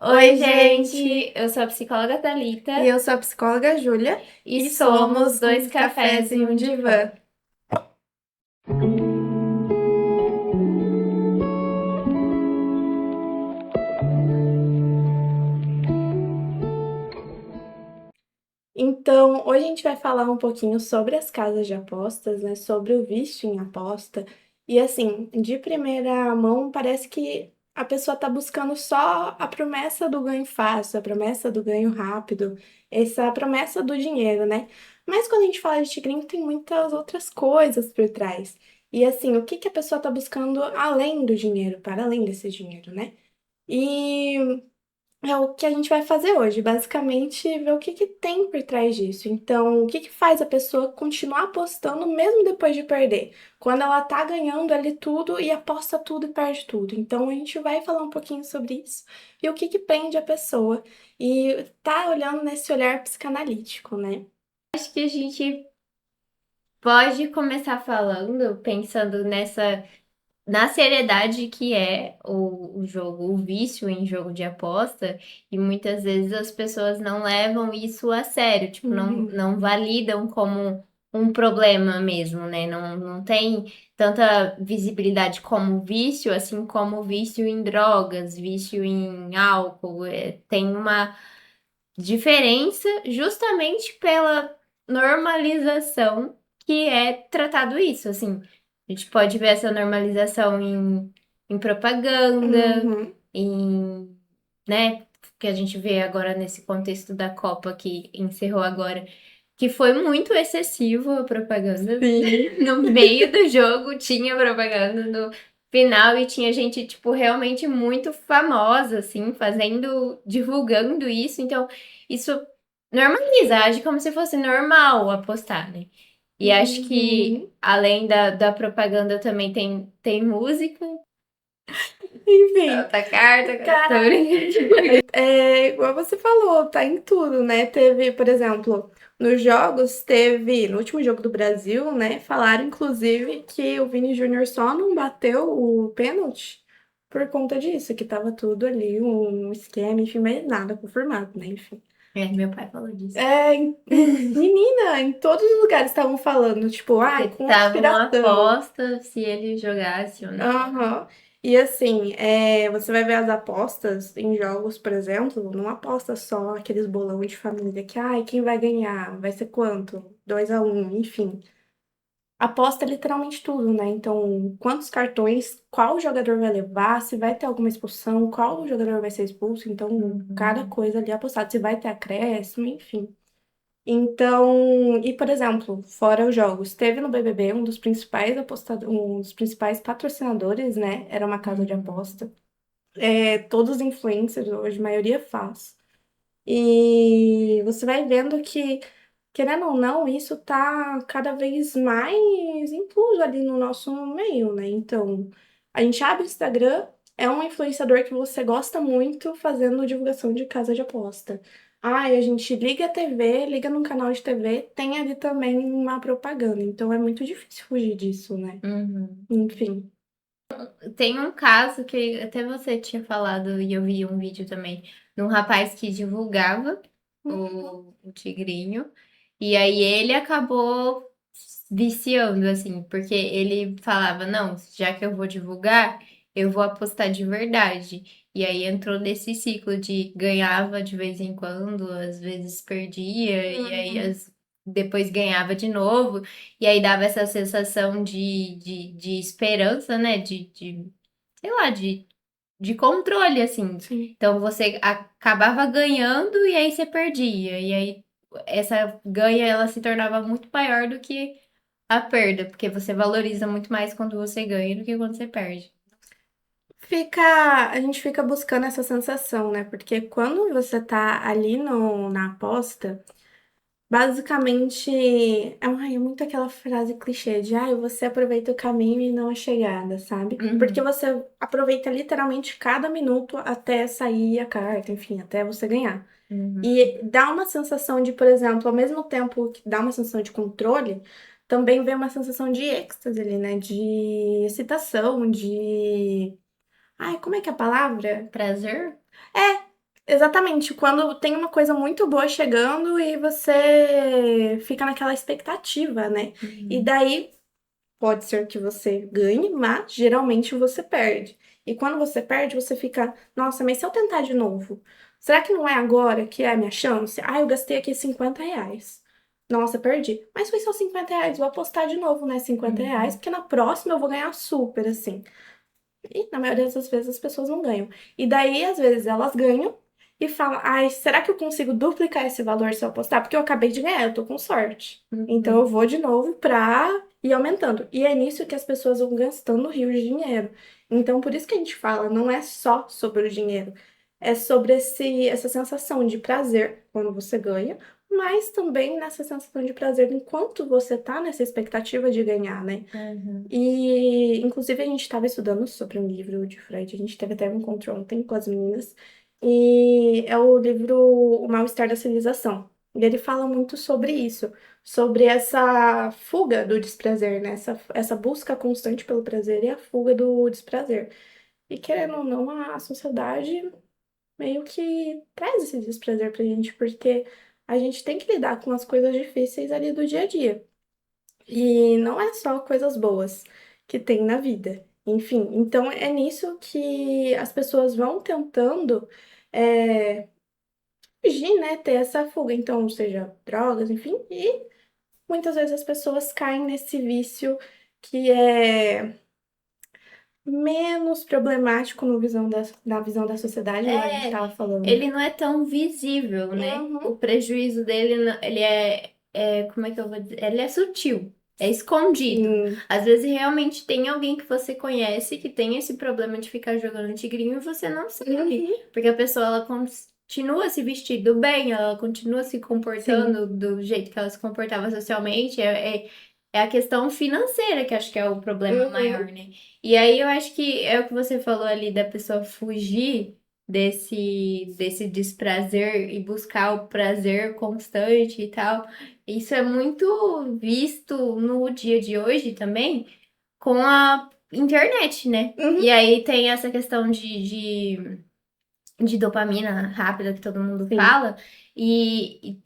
Oi, gente! Eu sou a psicóloga Thalita E eu sou a psicóloga Júlia e somos dois cafés e um divã. Então, hoje a gente vai falar um pouquinho sobre as casas de apostas, né? Sobre o vício em aposta. E assim, de primeira mão, parece que a pessoa tá buscando só a promessa do ganho fácil, a promessa do ganho rápido, essa promessa do dinheiro, né? Mas quando a gente fala de tigrinho, tem muitas outras coisas por trás. E assim, o que que a pessoa tá buscando além do dinheiro, para além desse dinheiro, né? E é o que a gente vai fazer hoje, basicamente ver o que que tem por trás disso. Então, o que que faz a pessoa continuar apostando mesmo depois de perder? Quando ela tá ganhando ali tudo e aposta tudo e perde tudo. Então, a gente vai falar um pouquinho sobre isso e o que que prende a pessoa e tá olhando nesse olhar psicanalítico, né? Acho que a gente pode começar falando, pensando na seriedade que é o jogo, o vício em jogo de aposta, e muitas vezes as pessoas não levam isso a sério, tipo, Uhum, não validam como um problema mesmo, né? Não tem tanta visibilidade como vício, assim como vício em drogas, vício em álcool. Tem uma diferença justamente pela normalização que é tratado isso, assim. A gente pode ver essa normalização em propaganda, uhum, em, né, que a gente vê agora nesse contexto da Copa que encerrou agora, que foi muito excessivo a propaganda. sim. No meio do jogo tinha propaganda no final e tinha gente, tipo, realmente muito famosa, assim, fazendo, divulgando isso. Então, isso normaliza, age como se fosse normal apostar, né? E acho que, Uhum. além da propaganda, também tem música. Enfim, Tá carta, tô cara. brincando. É, igual você falou, tá em tudo, né? Teve, por exemplo, nos jogos, teve, no último jogo do Brasil, né? Falaram, inclusive, que o Vini Júnior só não bateu o pênalti por conta disso, que tava tudo ali, um esquema, enfim, mas nada confirmado, né? Enfim. É, meu pai falou disso. É, menina, em todos os lugares estavam falando, tipo, ai, Que tava uma conspiração. aposta se ele jogasse ou não. Aham. E assim, você vai ver as apostas em jogos, por exemplo, não aposta só aqueles bolão de família que, ai, quem vai ganhar? Vai ser quanto? 2-1, enfim. Aposta literalmente tudo, né? Então, quantos cartões, qual jogador vai levar, se vai ter alguma expulsão, qual jogador vai ser expulso. Então, cada Uhum. coisa ali é apostada, se vai ter acréscimo, enfim. Então, e por exemplo, fora os jogos, teve no BBB um dos principais patrocinadores, né? Era uma casa de Uhum. aposta. É, todos os influencers hoje, a maioria faz. E você vai vendo que, querendo ou não, isso tá cada vez mais incluso ali no nosso meio, né? Então, a gente abre o Instagram, é um influenciador que você gosta muito fazendo divulgação de casa de aposta. Ai, a gente liga a TV, liga num canal de TV, tem ali também uma propaganda. Então é muito difícil fugir disso, né? Uhum. Enfim. Tem um caso que até você tinha falado e eu vi um vídeo também de um rapaz que divulgava o tigrinho e aí ele acabou viciando assim, porque ele falava, não, já que eu vou divulgar, eu vou apostar de verdade. E aí entrou nesse ciclo de ganhava de vez em quando, às vezes perdia e aí Uhum. depois ganhava de novo. E aí dava essa sensação de esperança, né? Sei lá, de controle, assim. Sim. Então você acabava ganhando e aí você perdia. E aí essa ganha, ela se tornava muito maior do que a perda, porque você valoriza muito mais quando você ganha do que quando você perde. A gente fica buscando essa sensação, né? Porque quando você tá ali no, na aposta, basicamente é muito aquela frase clichê de ai, você aproveita o caminho e não a chegada, sabe? Porque Uhum, você aproveita literalmente cada minuto até sair a carta, enfim, até você ganhar. uhum, E dá uma sensação de, por exemplo, ao mesmo tempo que dá uma sensação de controle, também vem uma sensação de êxtase ali, né? De excitação, de. Ai, como é que é a palavra? prazer? Exatamente, quando tem uma coisa muito boa chegando e você fica naquela expectativa, né? E Uhum. daí pode ser que você ganhe, mas geralmente você perde. E quando você perde, você fica, nossa, mas se eu tentar de novo, será que não é agora que é a minha chance? Ah, eu gastei aqui R$ 50. Nossa, perdi. Mas foi só R$ 50, vou apostar de novo, né? R$ 50, Uhum. porque na próxima eu vou ganhar super, assim. E na maioria das vezes as pessoas não ganham. E daí, às vezes, elas ganham e falam: ai, será que eu consigo duplicar esse valor se eu apostar? Porque eu acabei de ganhar, eu tô com sorte. Então eu Uhum. vou de novo pra ir aumentando. E é nisso que as pessoas vão gastando rios de dinheiro. Então, por isso que a gente fala, não é só sobre o dinheiro. É sobre essa sensação de prazer quando você ganha, mas também nessa sensação de prazer enquanto você tá nessa expectativa de ganhar, né? Uhum. E, inclusive, a gente estava estudando sobre um livro de Freud, a gente teve até um encontro ontem com as meninas, e é o livro O Mal-Estar da Civilização. E ele fala muito sobre isso, sobre essa fuga do desprazer, né? Essa busca constante pelo prazer e a fuga do desprazer. E querendo ou não, a sociedade meio que traz esse desprazer pra gente, porque a gente tem que lidar com as coisas difíceis ali do dia a dia. E não é só coisas boas que tem na vida. Enfim, então é nisso que as pessoas vão tentando é, fugir, né? Ter essa fuga. Então, seja drogas, enfim, e muitas vezes as pessoas caem nesse vício que é menos problemático no na visão da sociedade, igual a gente É, estava falando. ele não é tão visível, né? Uhum, O prejuízo dele, ele como é que eu vou dizer? Ele é sutil, é escondido. sim. Às vezes realmente tem alguém que você conhece que tem esse problema de ficar jogando tigrinho e você não sabe, Uhum, porque a pessoa ela continua se vestindo bem, ela continua se sim. comportando do jeito que ela se comportava socialmente. É a questão financeira que acho que é o problema maior, Uhum, né? E aí eu acho que é o que você falou ali da pessoa fugir desse desprazer e buscar o prazer constante e tal. Isso é muito visto no dia de hoje também com a internet, né? uhum, E aí tem essa questão de dopamina rápida que todo mundo sim. fala, e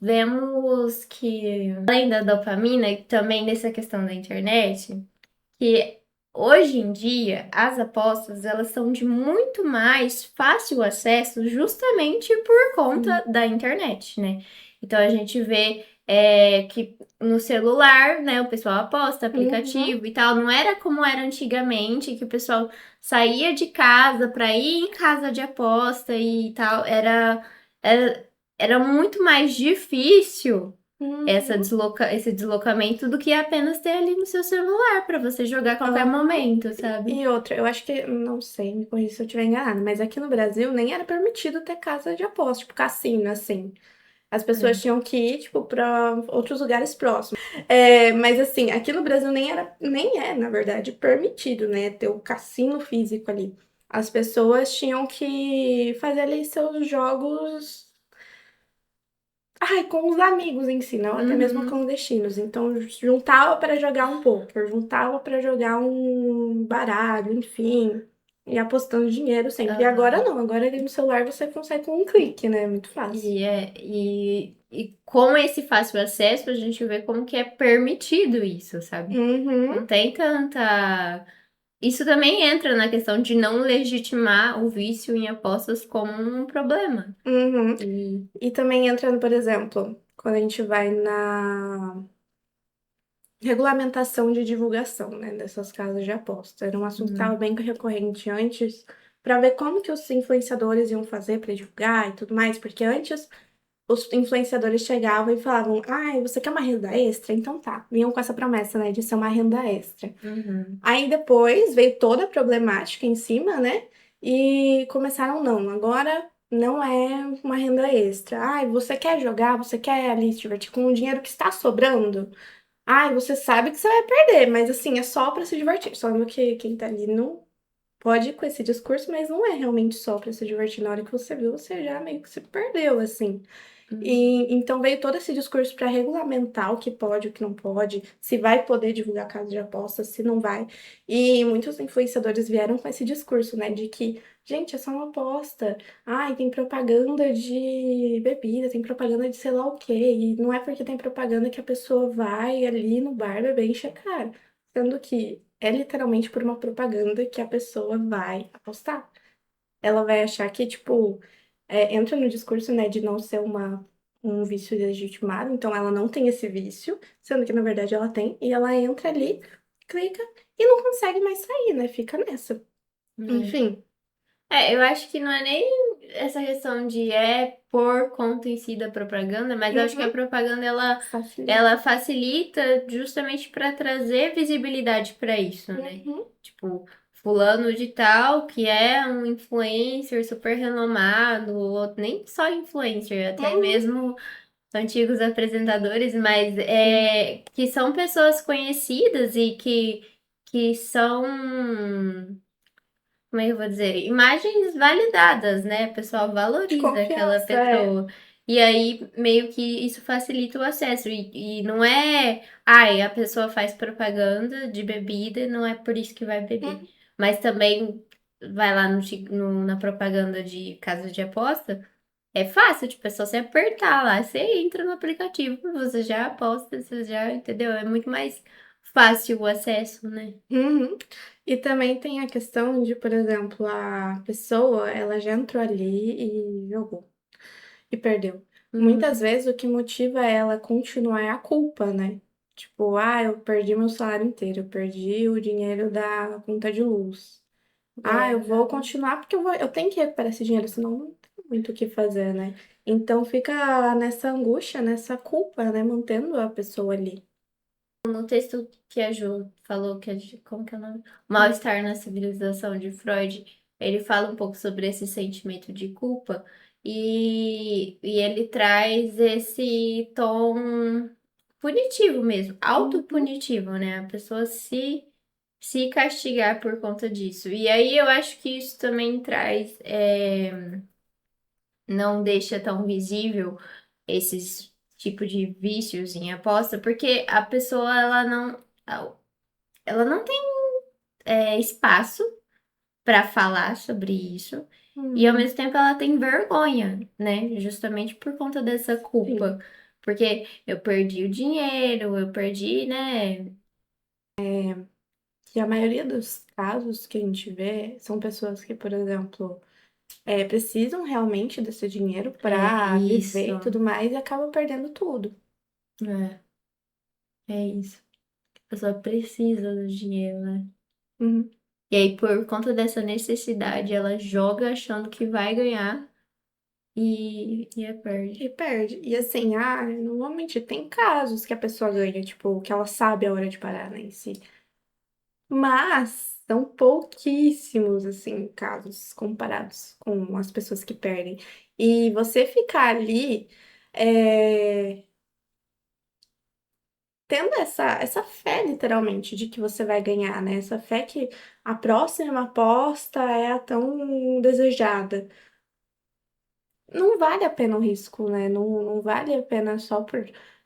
vemos que além da dopamina, e também nessa questão da internet que hoje em dia as apostas elas são de muito mais fácil acesso justamente por conta Sim. da internet, né? Então a gente vê que no celular, né, o pessoal aposta Uhum, aplicativo e tal, não era como era antigamente, que o pessoal saía de casa para ir em casa de aposta e tal, era, era muito mais difícil uhum. esse deslocamento do que apenas ter ali no seu celular para você jogar a qualquer Aham. momento, sabe? E outra, eu acho que, não sei, me corrija se eu estiver enganada, mas aqui no Brasil nem era permitido ter casa de aposta, tipo cassino, assim. As pessoas É. tinham que ir, tipo, para outros lugares próximos. Mas assim, aqui no Brasil nem é, na verdade, permitido, né, ter o cassino físico ali. As pessoas tinham que fazer ali seus jogos. Ai, com os amigos em si, não até mesmo Uhum. clandestinos. Então, juntava para jogar um poker, juntava para jogar um baralho, enfim, e apostando dinheiro sempre. E agora Aham. não, agora ali no celular você consegue com um clique, né? Muito fácil. E com esse fácil acesso, a gente vê como que é permitido isso, sabe? Uhum, Não tem tanta. Isso também entra na questão de não legitimar o vício em apostas como um problema. uhum. E. E também entrando, por exemplo, quando a gente vai na regulamentação de divulgação, né, dessas casas de aposta. Era um assunto que estava Hum. bem recorrente antes, para ver como que os influenciadores iam fazer para divulgar e tudo mais, porque antes os influenciadores chegavam e falavam: ai, você quer uma renda extra? Então tá. Vinham com essa promessa, né, de ser uma renda extra. Uhum. Aí depois veio toda a problemática em cima, né? E começaram, não, agora não é uma renda extra. Ai, você quer jogar? Você quer ali se divertir com o dinheiro que está sobrando? Ai, você sabe que você vai perder, mas assim, é só pra se divertir. Só que quem tá ali não pode ir com esse discurso, mas não é realmente só pra se divertir. Na hora que você viu, você já meio que se perdeu, assim. Uhum. E então veio todo esse discurso para regulamentar o que pode, o que não pode, se vai poder divulgar casa de apostas, se não vai. E muitos influenciadores vieram com esse discurso, né, de que, gente, é só uma aposta. Ai, tem propaganda de bebida, tem propaganda de sei lá o quê. E não é porque tem propaganda que a pessoa vai ali no bar beber e encher a cara. Sendo que é literalmente por uma propaganda que a pessoa vai apostar. Ela vai achar que, tipo, entra no discurso, né, de não ser um vício legitimado, então ela não tem esse vício, sendo que na verdade ela tem, e ela entra ali, clica e não consegue mais sair, né? Fica nessa. Enfim. Eu acho que não é nem essa questão de por conta em si da propaganda, mas eu acho que a Uhum. propaganda ela Facilita. facilita justamente para trazer visibilidade para isso, né? Uhum. Tipo, fulano de tal, que é um influencer super renomado, ou nem só influencer, até Uhum. mesmo antigos apresentadores, mas Sim. que são pessoas conhecidas e que são, como é que eu vou dizer? Imagens validadas, né? O pessoal De valoriza aquela confiança, é. pessoa. E aí, meio que isso facilita o acesso. E não é, ai, a pessoa faz propaganda de bebida, e não é por isso que vai beber. Uhum. Mas também vai lá na propaganda de casa de aposta. É fácil, tipo, é só você apertar lá, você entra no aplicativo, você já aposta, você já, entendeu? É muito mais fácil o acesso, né? Uhum. E também tem a questão de, por exemplo, a pessoa, ela já entrou ali e jogou. E perdeu. Muitas Uhum. vezes o que motiva ela a continuar é a culpa, né? Tipo, ah, eu perdi meu salário inteiro, eu perdi o dinheiro da conta de luz. Ah, eu vou É, continuar porque eu tenho que recuperar esse dinheiro, senão não tem muito o que fazer, né? Então fica nessa angústia, nessa culpa, né? Mantendo a pessoa ali. no texto que a Ju falou, como que é o nome? Mal-estar na civilização de Freud, ele fala um pouco sobre esse sentimento de culpa e ele traz esse tom punitivo mesmo, Uhum, autopunitivo, né? A pessoa se castigar por conta disso. E aí eu acho que isso também traz, não deixa tão visível esses tipo de vícios em aposta, porque a pessoa ela não tem espaço para falar sobre isso e ao uhum, mesmo tempo ela tem vergonha, né? Justamente por conta dessa sim. culpa, porque eu perdi o dinheiro, eu perdi, né? Que a maioria dos casos que a gente vê são pessoas que, por exemplo, precisam realmente desse dinheiro É para isso, viver e tudo mais e acabam perdendo tudo. é, é isso. A pessoa precisa do dinheiro, né? Uhum. E aí, por conta dessa necessidade, ela joga achando que vai ganhar e perde. E perde. E assim, normalmente tem casos que a pessoa ganha, tipo, que ela sabe a hora de parar, né, em si. Mas são pouquíssimos, assim, casos comparados com as pessoas que perdem. E você ficar ali, é, tendo essa fé, literalmente, de que você vai ganhar, né? Essa fé que a próxima aposta é a tão desejada. Não vale a pena o risco, né? Não vale a pena só por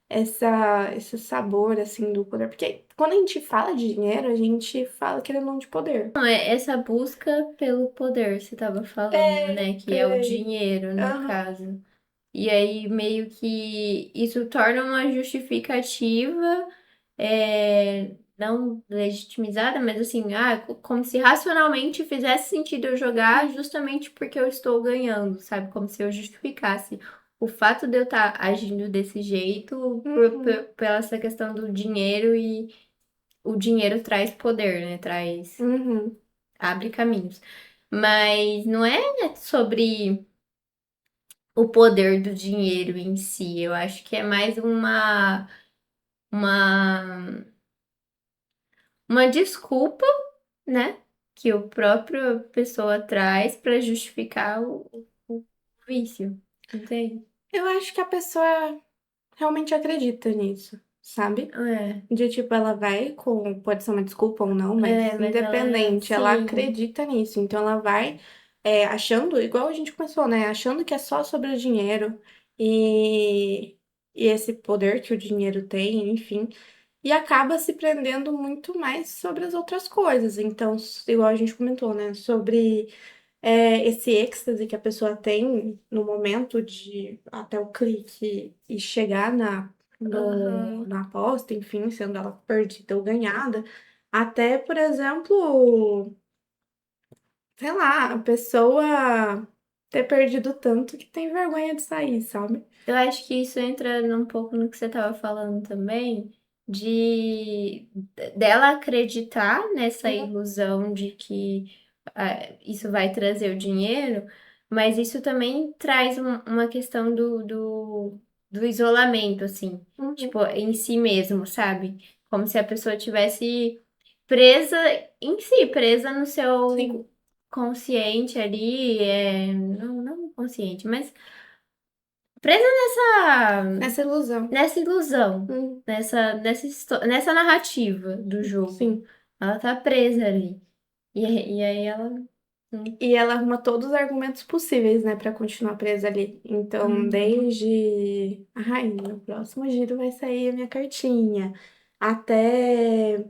esse sabor, assim, do poder. Porque quando a gente fala de dinheiro, a gente fala querendo ou não de poder. Não, é essa busca pelo poder, você estava falando, né? Que é o É, dinheiro, no aham. caso. E aí, meio que isso torna uma justificativa, não legitimizada, mas assim, como se racionalmente fizesse sentido eu jogar justamente porque eu estou ganhando, sabe? Como se eu justificasse o fato de eu estar agindo desse jeito Uhum, pela essa questão do dinheiro e o dinheiro traz poder, né? uhum. Abre caminhos. Mas não é sobre o poder do dinheiro em si. Eu acho que é mais uma, uma desculpa, né? Que o próprio pessoa traz para justificar o vício. Entende? Eu acho que a pessoa realmente acredita nisso, sabe? É, De tipo, ela vai pode ser uma desculpa ou não, mas mas ela, independente, ela sim, acredita nisso. Então ela vai achando, igual a gente começou, né? Achando que é só sobre o dinheiro e, e esse poder que o dinheiro tem, enfim. E acaba se prendendo muito mais sobre as outras coisas. Então, igual a gente comentou, né? Sobre esse êxtase que a pessoa tem no momento de até o clique e chegar aham. na aposta, enfim, sendo ela perdida ou ganhada, até, por exemplo, sei lá, a pessoa ter perdido tanto que tem vergonha de sair, sabe? Eu acho que isso entra um pouco no que você estava falando também, de dela acreditar nessa Uhum. ilusão de que isso vai trazer o dinheiro, mas isso também traz uma questão do isolamento, assim, Uhum. tipo, em si mesmo, sabe? Como se a pessoa tivesse presa em si, presa no Sim, seu consciente ali, não consciente, mas presa essa ilusão. nessa ilusão, Uhum. nessa narrativa do jogo. Sim. Ela tá presa ali. E aí ela. E ela arruma todos os argumentos possíveis, né, pra continuar presa ali. Então, Uhum. desde, ai, no próximo giro vai sair a minha cartinha, até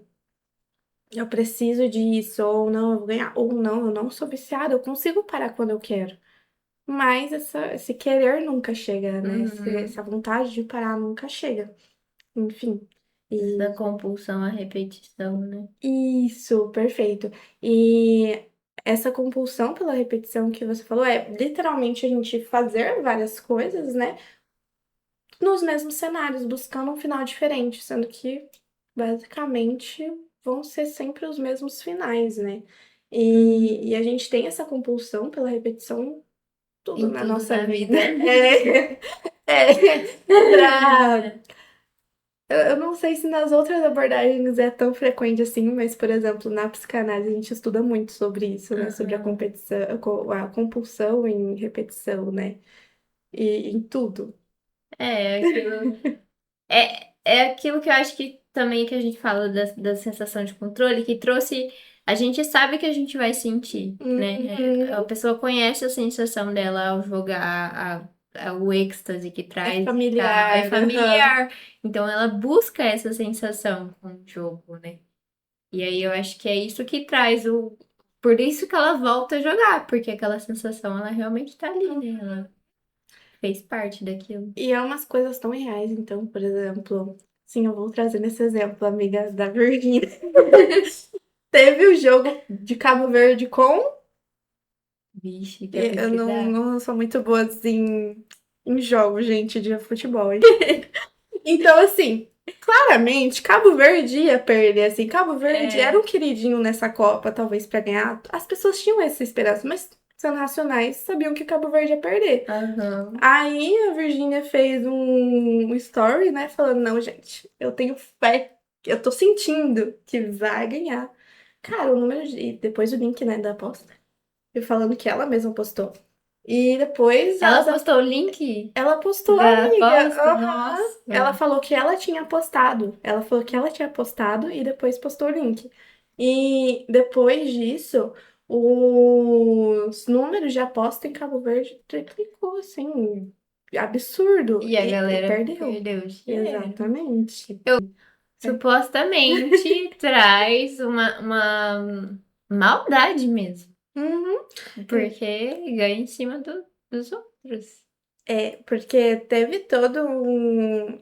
eu preciso disso, ou não, eu vou ganhar, ou não, eu não sou viciada, eu consigo parar quando eu quero. Mas esse querer nunca chega, né? Uhum. Essa vontade de parar nunca chega. Enfim. Essa E compulsão à repetição, né? isso, perfeito. E essa compulsão pela repetição que você falou é literalmente a gente fazer várias coisas, né? Nos mesmos cenários, buscando um final diferente, sendo que basicamente vão ser sempre os mesmos finais, né? E Uhum. a gente tem essa compulsão pela repetição em tudo Em na tudo nossa na vida. vida. Pra eu não sei se nas outras abordagens é tão frequente assim, mas, por exemplo, na psicanálise a gente estuda muito sobre isso, né? Sobre a Uhum. competição, a compulsão em repetição, né? E em tudo. Aquilo. É aquilo que eu acho que também que a gente fala da sensação de controle, que trouxe. A gente sabe que a gente vai sentir, né? A Uhum. pessoa conhece a sensação dela ao jogar o êxtase que É traz e tal, é familiar. Aham. familiar. Então ela busca essa sensação com o jogo, né? E aí eu acho que é isso que traz o. Por isso que ela volta a jogar, porque aquela sensação ela realmente tá ali, né? Ela fez parte daquilo. E é umas coisas tão reais, então, por exemplo, sim, eu vou trazer nesse exemplo, amiga da Virgínia. Teve o jogo de Cabo Verde com. Vixe, quer E eu pesquisar? não sou muito boa assim, em jogos, gente, de futebol. Então, assim, claramente, Cabo Verde ia perder, assim. Cabo Verde era É. um queridinho nessa Copa, talvez, pra ganhar. As pessoas tinham essa esperança, mas sendo racionais, sabiam que Cabo Verde ia perder. Aham. Aí a Virgínia fez um story, né, falando: Não, gente, eu tenho fé, eu tô sentindo que vai ganhar. Cara, o número de. E depois o link, né, da aposta. E falando que ela mesma postou. E depois Ela postou o link ela postou, da amiga. aposta? Aham. Ela Nossa. falou que ela tinha postado. Ela falou que ela tinha postado e depois postou o link. E depois disso, os números de aposta em Cabo Verde triplicou, assim, absurdo. E a E galera perdeu. perdeu o dinheiro. Exatamente. É. Supostamente traz uma maldade mesmo, Uhum. porque ganha em cima dos outros. Porque teve todo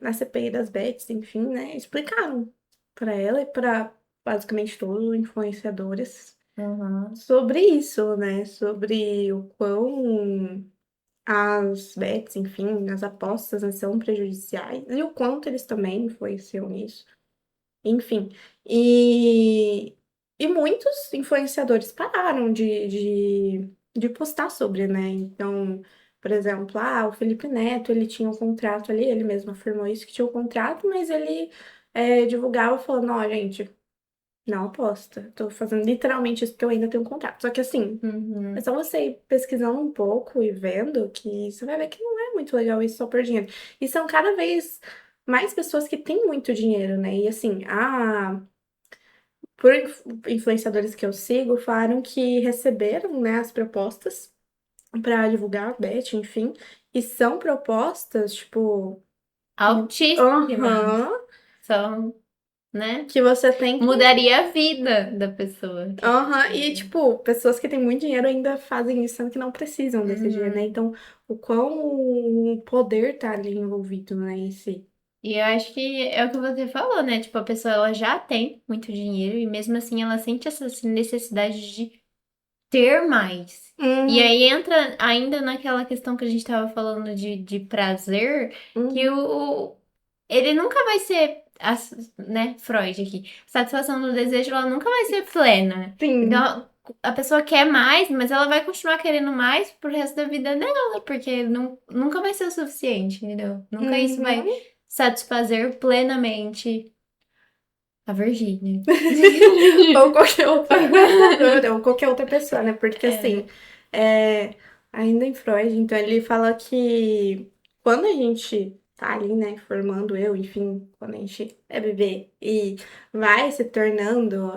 na CPI das bets, enfim, né? Explicaram pra ela e pra basicamente todos os influenciadores Uhum. sobre isso, né? Sobre o quão as bets, enfim, as apostas, né, são prejudiciais e o quanto eles também influenciam nisso. Enfim, e, e muitos influenciadores pararam de postar sobre, né? Então, por exemplo, o Felipe Neto, ele tinha um contrato ali, ele mesmo afirmou isso, que tinha um contrato, mas ele divulgava falando, ó, gente, não aposta, tô fazendo literalmente isso porque eu ainda tenho um contrato. Só que assim, é Uhum. só você ir pesquisando um pouco e vendo que você vai ver que não é muito legal isso só por dinheiro. E são cada vez mais pessoas que têm muito dinheiro, né? E assim, por influenciadores que eu sigo, falaram que receberam, né, as propostas para divulgar a Bet, enfim, e são propostas, tipo, Altíssimas. aham, São, né? que você tem que. Mudaria a vida da pessoa que Aham, e recebe. tipo, pessoas que têm muito dinheiro ainda fazem isso, sendo que não precisam desse dinheiro, né? Uhum. Então, o quão poder tá ali envolvido, né, em si. E eu acho que é o que você falou, né? Tipo, a pessoa ela já tem muito dinheiro e mesmo assim ela sente essa necessidade de ter mais. E Uhum, aí entra ainda naquela questão que a gente estava falando de prazer, que uhum, ele nunca vai ser, né, Freud aqui, satisfação do desejo, ela nunca vai ser plena. sim. Então, a pessoa quer mais, mas ela vai continuar querendo mais pro resto da vida dela, porque nunca vai ser o suficiente, entendeu? Nunca isso vai Uhum. satisfazer plenamente a Virgínia. Ou qualquer outro influenciador, ou qualquer outra pessoa, né? Porque assim, É. é, ainda em Freud, então ele fala que quando a gente tá ali, né, formando eu, enfim, quando a gente é bebê e vai se tornando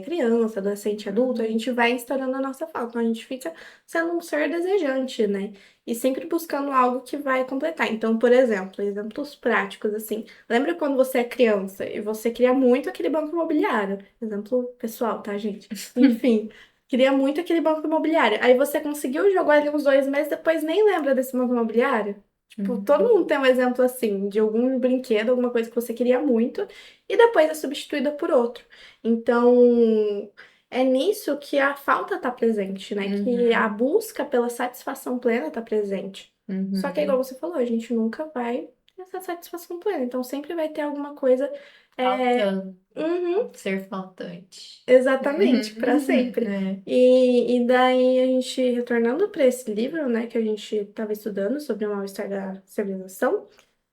criança, adolescente, adulto, a Uhum. gente vai instaurando a nossa falta. Então a gente fica sendo um ser desejante, né? E sempre buscando algo que vai completar. Então, por exemplo, exemplos práticos, assim. Lembra quando você é criança e você queria muito aquele banco imobiliário? Exemplo pessoal, tá, gente? Enfim, queria muito aquele banco imobiliário. Aí você conseguiu jogar ali uns 2 meses, depois nem lembra desse banco imobiliário? Tipo, todo Uhum. mundo tem um exemplo assim, de algum brinquedo, alguma coisa que você queria muito, e depois é substituída por outro. Então, é nisso que a falta tá presente, né? Que a Uhum. busca pela satisfação plena tá presente. Só que, igual Uhum. você falou, a gente nunca vai ter essa satisfação plena. Então, sempre vai ter alguma coisa. Faltando. Uhum, Ser faltante. exatamente, para Uhum. sempre. É. E daí, a gente, retornando para esse livro, né, que a gente estava estudando sobre o mal-estar da civilização,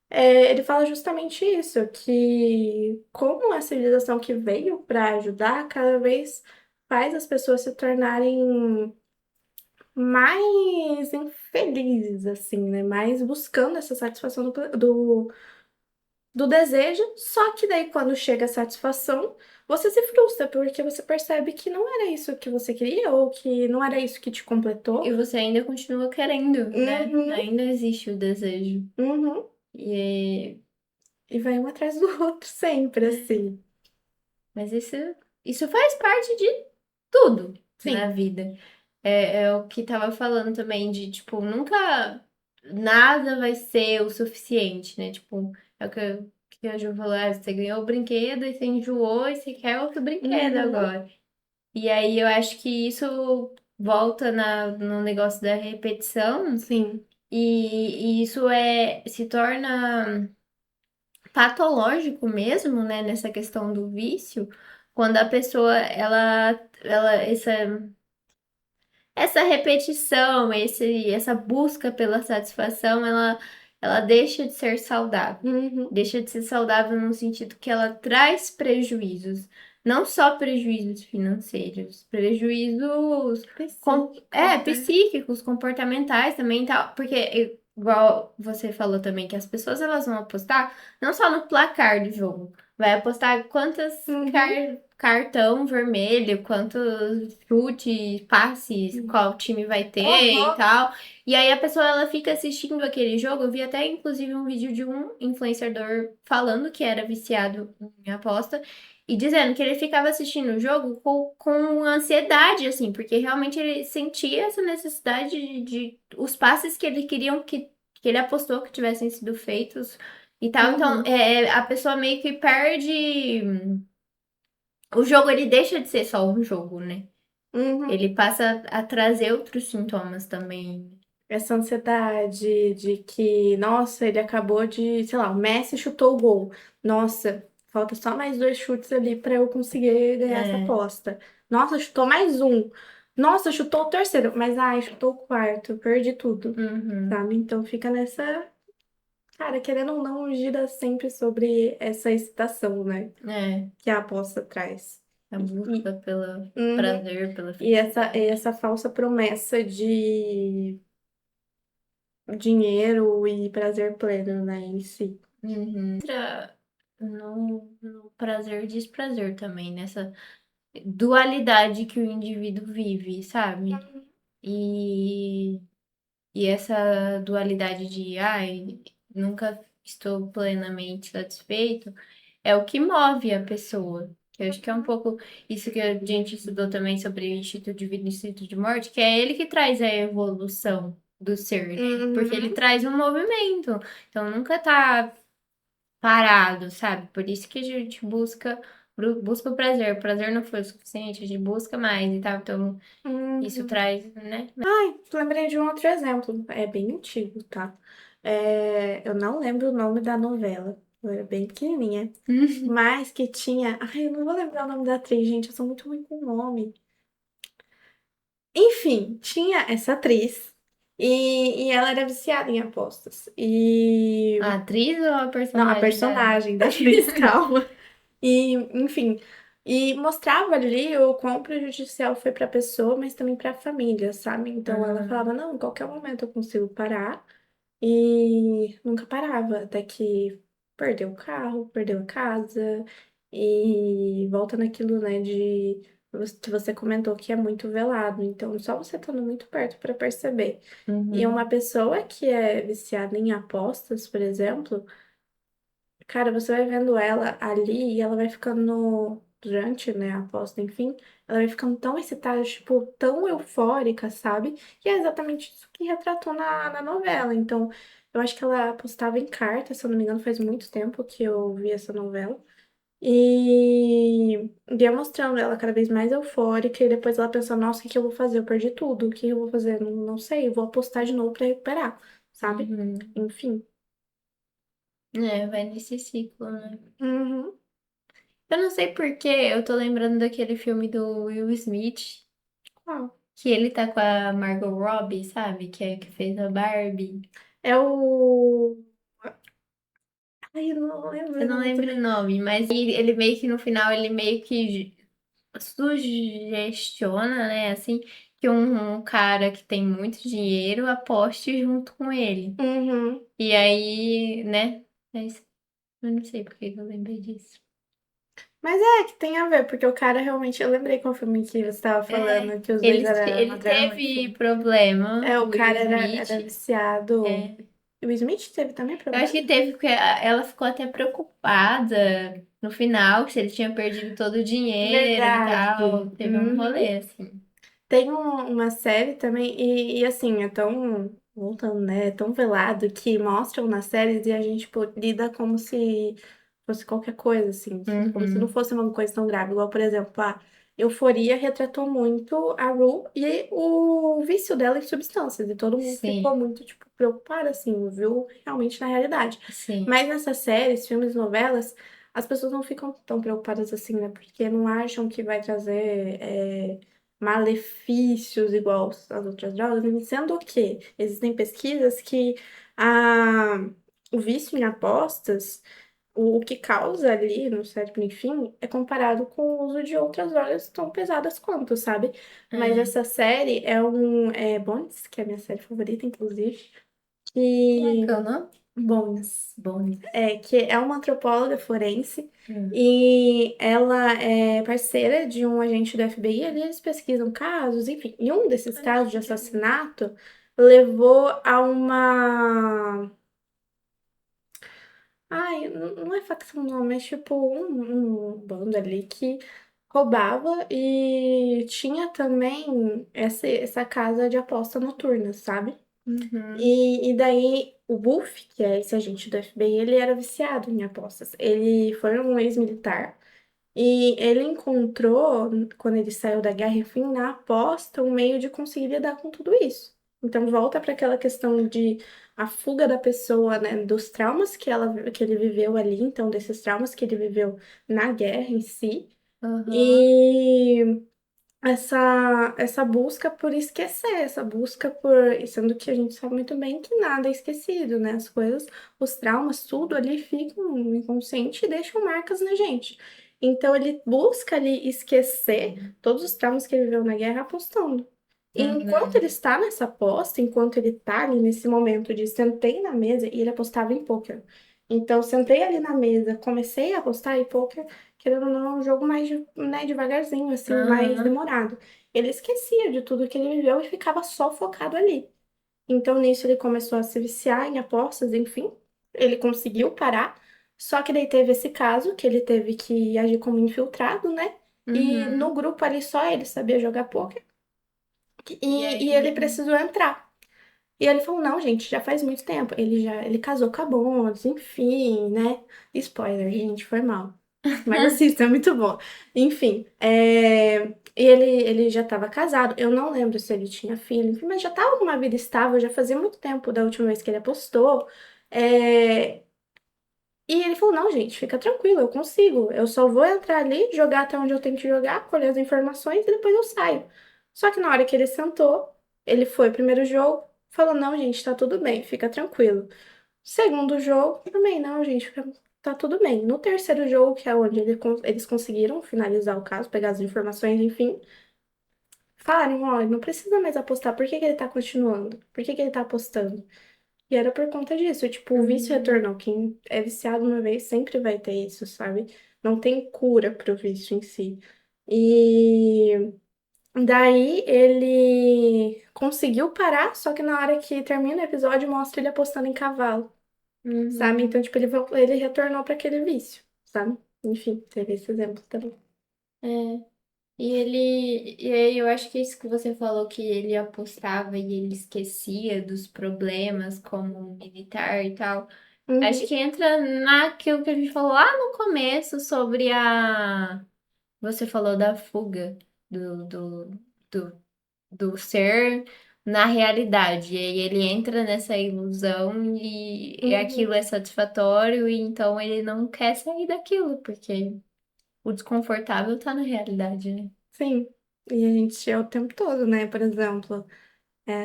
ele fala justamente isso, que como a civilização que veio para ajudar, cada vez faz as pessoas se tornarem mais infelizes, assim, né? Mais buscando essa satisfação do desejo, só que daí quando chega a satisfação, você se frustra, porque você percebe que não era isso que você queria, ou que não era isso que te E completou. você ainda continua querendo, né? Uhum, Ainda existe o desejo. uhum. E, E vai um atrás do outro, sempre, assim. mas isso faz parte de tudo na Sim. vida. É o que tava falando também de, tipo, nunca nada vai ser o suficiente, né? Tipo, é o que a Ju falou, você ganhou o brinquedo e você enjoou e você quer outro brinquedo Uhum, agora. E aí eu acho que isso volta no negócio da repetição sim. e isso se torna patológico mesmo, né, nessa questão do vício, quando a pessoa, essa repetição, essa busca pela satisfação, ela deixa de ser saudável. Uhum. Deixa de ser saudável no sentido que ela traz prejuízos. Não só prejuízos financeiros, prejuízos Psíquicos, né? psíquicos, comportamentais também, e tal, porque igual você falou também que as pessoas elas vão apostar não só no placar do jogo, vai apostar quantas Uhum. cartão vermelho, quantos chutes, passes, qual time vai ter e Aham. tal. E aí a pessoa ela fica assistindo aquele jogo. Eu vi até inclusive um vídeo de um influenciador falando que era viciado em aposta e dizendo que ele ficava assistindo o jogo com ansiedade, assim, porque realmente ele sentia essa necessidade de os passes que ele queriam que ele apostou que tivessem sido feitos e tal. Então, Uhum. a pessoa meio que perde. O jogo ele deixa de ser só um jogo, né? Uhum. Ele passa a trazer outros sintomas também. Essa ansiedade de que, nossa, ele acabou de, sei lá, o Messi chutou o gol. Nossa, falta só mais 2 chutes ali para eu conseguir ganhar essa É. aposta. Nossa, chutou mais um. Nossa, chutou o terceiro, mas ai, chutou o quarto, perdi tudo, Uhum. sabe? Então fica nessa, cara, querendo ou não, gira sempre sobre essa excitação, né? É. Que a aposta traz. A E, busca pelo uhum. prazer, pela E essa felicidade. falsa promessa de dinheiro e prazer pleno, né, em si. Uhum. Entra no prazer e desprazer também, nessa dualidade que o indivíduo vive, sabe? E, e essa dualidade de, ai, nunca estou plenamente satisfeito, é o que move a pessoa. Eu acho que é um pouco isso que a gente estudou também sobre o instinto de vida e o instinto de morte, que é ele que traz a evolução do ser, né? Porque ele Uhum, traz um movimento. Então nunca tá parado, sabe? Por isso que a gente busca o prazer. O prazer não foi o suficiente, a gente busca mais e tal. Então isso uhum. traz, né? Lembrei de um outro exemplo, é bem antigo, tá? Eu não lembro o nome da novela, eu era bem pequenininha, mas que tinha. Ai, eu não vou lembrar o nome da atriz, gente, eu sou muito ruim com o nome. Enfim, tinha essa atriz e ela era viciada em apostas. A atriz ou a Não, a personagem da. personagem da atriz, calma. E, enfim, e mostrava ali o quão prejudicial foi para a pessoa, mas também para a família, sabe? Então ela Ah, falava: não, em qualquer momento eu consigo parar. E nunca parava, até que perdeu o carro, perdeu a casa, e volta naquilo, né, de que você comentou que é muito velado. Então, só você estando muito perto para perceber. E uma uhum, pessoa que é viciada em apostas, por exemplo. Cara, você vai vendo ela ali e ela vai ficando, durante, né, a aposta, enfim, ela vai ficando tão excitada, tipo, tão eufórica, sabe? E é exatamente isso que retratou na novela. Então, eu acho que ela apostava em cartas, se eu não me engano, faz muito tempo que eu vi essa novela. E ia mostrando ela cada vez mais eufórica, e depois ela pensando, nossa, o que que eu vou fazer? Eu perdi tudo, o que eu vou fazer? Não, não sei, eu vou apostar de novo pra recuperar, sabe? uhum. Enfim. É, vai nesse ciclo, né? Uhum. Eu não sei por que eu tô lembrando daquele filme do Will Smith, Qual? que ele tá com a Margot Robbie, sabe? Que é que fez a Barbie. É o. Ai, eu não lembro Eu o não nome lembro o também. nome, mas ele meio que no final, ele meio que sugestiona, né? Assim, que um cara que tem muito dinheiro aposte junto com ele. Uhum. E aí, né? É isso. Eu não sei por que que eu lembrei disso. Mas que tem a ver, porque o cara realmente. Eu lembrei qual filme que você estava É, falando, que os dois eram ele ladrão, teve enfim. problema, O o Will cara era Smith. viciado. É, E o Smith teve também eu acho problema? que teve, porque ela ficou até preocupada no final, se ele tinha perdido todo o dinheiro e Verdade. tal. Teve um Uhum. rolê, assim. Tem uma série também, e assim, é tão. Voltando, né? É tão velado que mostram nas séries e a gente, tipo, lida como se fosse qualquer coisa, assim, como se não Uhum, fosse uma coisa tão grave. Igual, por exemplo, a Euforia retratou muito a Ru e o vício dela em substâncias. E todo mundo ficou sim, muito, tipo, preocupado, assim, viu realmente na realidade. sim. Mas nessas séries, filmes, novelas, as pessoas não ficam tão preocupadas assim, né? Porque não acham que vai trazer. Malefícios igual às outras drogas, sendo que existem pesquisas que a, o vício em apostas, o que causa ali no cérebro, enfim, é comparado com o uso de outras drogas tão pesadas quanto, sabe? Mas É. essa série Bones, que é a minha série favorita, inclusive, Como é que é que o nome? Bones Bonnie. que é uma antropóloga forense Hum. e ela é parceira de um agente do FBI. Ali eles pesquisam casos, enfim. E um desses Acho casos de que já vi. assassinato levou a uma. Ai, não é facção, não, mas tipo um bando ali que roubava e tinha também essa casa de aposta noturna, sabe? Uhum. E daí o Buff, que é esse agente do FBI, ele era viciado em apostas. Ele foi um ex-militar e ele encontrou, quando ele saiu da guerra, enfim, na aposta, um meio de conseguir lidar com tudo isso. Então volta para aquela questão de a fuga da pessoa, né, dos traumas que ele viveu ali, então desses traumas que ele viveu na guerra em si. Uhum. E essa busca por esquecer, essa busca por. Sendo que a gente sabe muito bem que nada é esquecido, né? As coisas, os traumas, tudo ali ficam no inconsciente e deixam marcas na gente. Então ele busca ali esquecer todos os traumas que ele viveu na guerra apostando. E enquanto ele Uhum. está nessa aposta, enquanto ele está ali nesse momento de sentei na mesa e ele apostava em pôquer. Então, sentei ali na mesa, comecei a apostar e poker, querendo ou não, é um jogo mais, né, devagarzinho, assim, mais Aham. demorado. Ele esquecia de tudo que ele viveu e ficava só focado ali. Então, nisso, ele começou a se viciar em apostas, enfim. Ele conseguiu parar. Só que daí teve esse caso, que ele teve que agir como infiltrado, né? E no Uhum. grupo ali só ele sabia jogar poker. E E ele aí? precisou entrar. E ele falou, não, gente, já faz muito tempo. Ele casou com a Bonds, enfim, né? Spoiler, gente, foi mal. Mas assista, é muito bom. Enfim, e ele já estava casado. Eu não lembro se ele tinha filho, enfim, mas já estava com uma vida estável, já fazia muito tempo da última vez que ele apostou. É, E ele falou: não, gente, fica tranquilo, eu consigo. Eu só vou entrar ali, jogar até onde eu tenho que jogar, colher as informações e depois eu saio. Só que na hora que ele sentou, ele foi primeiro jogo, falou: não, gente, tá tudo bem, fica tranquilo. Segundo jogo, também, não, gente, tá tudo bem. No terceiro jogo, que é onde eles conseguiram finalizar o caso, pegar as informações, enfim, falaram: olha, não precisa mais apostar, por que que ele tá continuando? Por que que ele tá apostando? E era por conta disso, tipo, o vício Uhum. retornou. Quem é viciado uma vez sempre vai ter isso, sabe? Não tem cura pro vício em si. E daí ele conseguiu parar, só que na hora que termina o episódio mostra ele apostando em cavalo, sabe? Então, Uhum. tipo, ele retornou para aquele vício, sabe? Enfim, teve esse exemplo também. É. E aí eu acho que isso que você falou, que ele apostava e ele esquecia dos problemas como militar e tal. Acho Uhum, que entra naquilo que a gente falou lá no começo sobre a. Você falou da fuga do, do, do, do ser na realidade. E aí ele entra nessa ilusão e uhum. aquilo é satisfatório, e então ele não quer sair daquilo, porque o desconfortável tá na realidade, né? Sim. E a gente é o tempo todo, né? Por exemplo,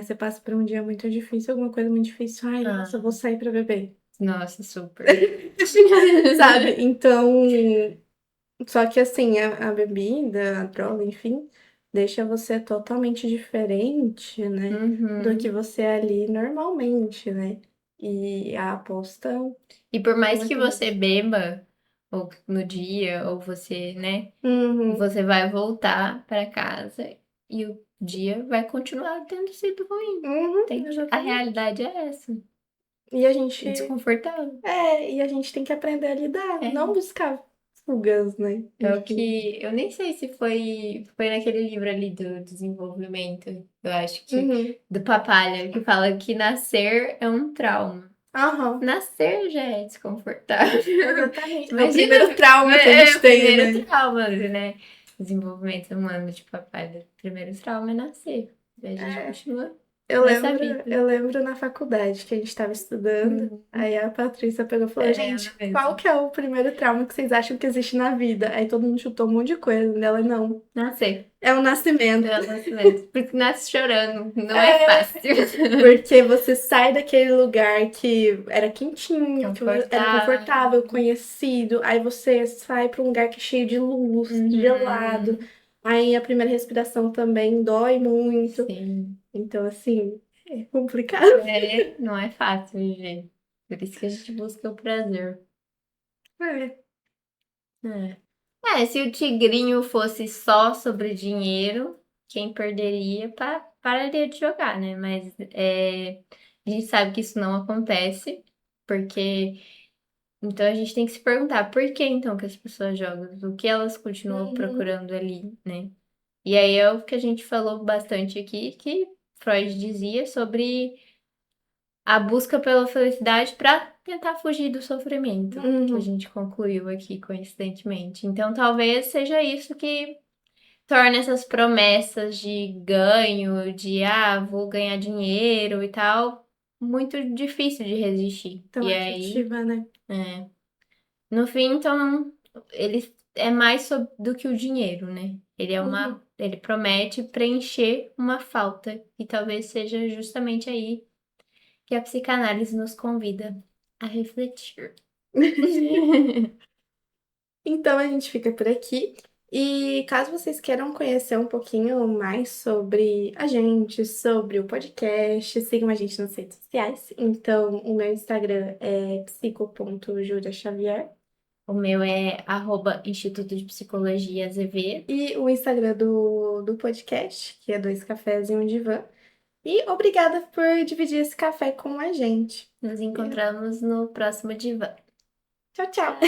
você passa por um dia muito difícil, alguma coisa muito difícil. Ai, nossa, eu vou Ah, sair pra beber. nossa, super. Sabe? Então, só que assim, a bebida, a droga, enfim, deixa você totalmente diferente, né? Do que Uhum. você é ali normalmente, né? E a aposta E por mais que muito você mais. beba, ou no dia, ou você, né, Uhum, você vai voltar para casa e o dia vai continuar tendo sido ruim. A exatamente. realidade é essa. E a gente, E desconfortável. e a gente tem que aprender a lidar, não É. buscar fugas, né? É o Enfim. que. Eu nem sei se foi naquele livro ali do desenvolvimento, eu acho que. Uhum. Do Papalha, que fala que nascer é um trauma. Aham, Nascer já é desconfortável. exatamente. É o Imagina, primeiro trauma que a é gente o tem, primeiro né? trauma, né? Desenvolvimento humano de Papalha. O primeiro trauma é nascer. Daí a gente É. continua Eu nessa lembro, vida. eu lembro na faculdade que a gente estava estudando, Uhum. aí a Patrícia pegou e falou, É ela gente, qual mesmo. que é o primeiro trauma que vocês acham que existe na vida? Aí todo mundo chutou um monte de coisa, dela não. Nascer. É o nascimento. É o nascimento. Porque nasce chorando. Não é É, fácil. porque você sai daquele lugar que era quentinho, que era confortável, Confortável. conhecido, aí você sai para um lugar que é cheio de luz, gelado. Uhum. Aí a primeira respiração também dói muito. Sim. Então, assim, é complicado. É, não é fácil viver. Por isso que a gente busca o prazer. É. É. Se o tigrinho fosse só sobre dinheiro, quem perderia pararia de jogar, né? Mas a gente sabe que isso não acontece, porque então a gente tem que se perguntar por que então que as pessoas jogam, o que elas continuam Uhum. procurando ali, né? E aí é o que a gente falou bastante aqui, que Freud dizia sobre a busca pela felicidade para tentar fugir do sofrimento, que a Uhum, gente concluiu aqui coincidentemente. Então, talvez seja isso que torna essas promessas de ganho, de vou ganhar dinheiro e tal, muito difícil de resistir. tão E aí, atrativa, né? no fim, então, ele é mais do que o dinheiro, né? Uhum. Ele promete preencher uma falta, e talvez seja justamente aí que a psicanálise nos convida a refletir. Então a gente fica por aqui. E caso vocês queiram conhecer um pouquinho mais sobre a gente, sobre o podcast, sigam a gente nas redes sociais. Então, o meu Instagram é psico.juliaxavier O meu é @Instituto de Psicologia AZV. e o Instagram do podcast, que é Dois Cafés e um Divã. E obrigada por dividir esse café com a gente. Nos encontramos no próximo divã. Tchau, tchau!